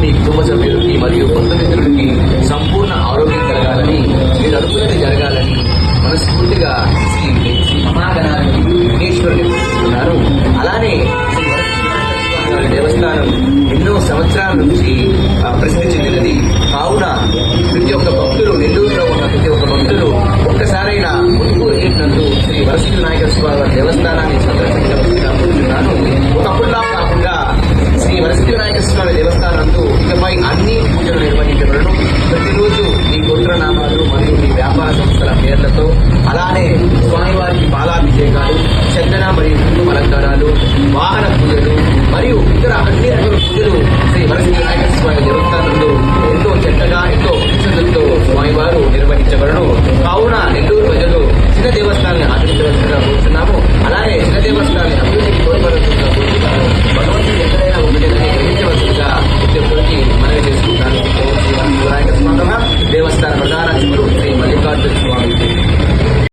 మీ కుటుంబ సభ్యులకి మరియు బంధుమిత్రులకి సంపూర్ణ ఆరోగ్యం కలగాలని, మీరు అనుకున్నది జరగాలని మనస్ఫూర్తిగా శ్రీ మహాగణానికి విఘ్నేశ్వరుని కోరుకుంటున్నారు. అలానే శ్రీ వరసిద్ధి దేవస్థానం ఎన్నో సంవత్సరాల నుంచి ప్రసిద్ధి చెందినది. కావున ప్రతి ఒక్క భక్తులు, నెల్లూరులో ఉన్న ప్రతి ఒక్క భక్తులు ఒక్కసారైనా మునుగోడు నందు శ్రీ వరసిద్ధి వినాయక స్వామి వారి దేవస్థానాన్ని సందర్శించవలసిందిగా కోరుతున్నాను. ఒకప్పుడులా కాకుండా శ్రీ వరసిద్ధి వినాయక స్వామి దేవస్థానంలో ఇకపై అన్ని పూజలు నిర్వహించబడను. ప్రతిరోజు మీ గోత్రనామాలు మరియు మీ వ్యాపార సంస్థల పేర్లతో, అలానే స్వామివారికి పాలాభిషేకాలు, చందన మరియు కుంకుమ అలంకారాలు, వాహన పూజలు మరియు ఇతర అన్ని రకాల పూజలు శ్రీ వరసిద్ధి వినాయక స్వామి దేవస్థానంలో ఎంతో చక్కగా, ఎంతో విశుద్ధులతో స్వామివారు నిర్వహించబడను. కావున నెల్లూరు ప్రజలు చిన్న దేవస్థానాన్ని ఆచరించవలసిందిగా కోరుతున్నాము. అలానే చిన్న దేవస్థానాన్ని అభివృద్ధికి తోడ్పడవలసిందిగా కోరుతున్నాము. భగవంతుడు ఎక్కడైనా ఉండేదని గ్రహించవలసిందిగా ప్రతి మనవి చేసుకుంటాను. శ్రీ వినాయక స్వామి దేవస్థాన ప్రధాన అర్చకులు శ్రీ మల్లికార్జున స్వామి.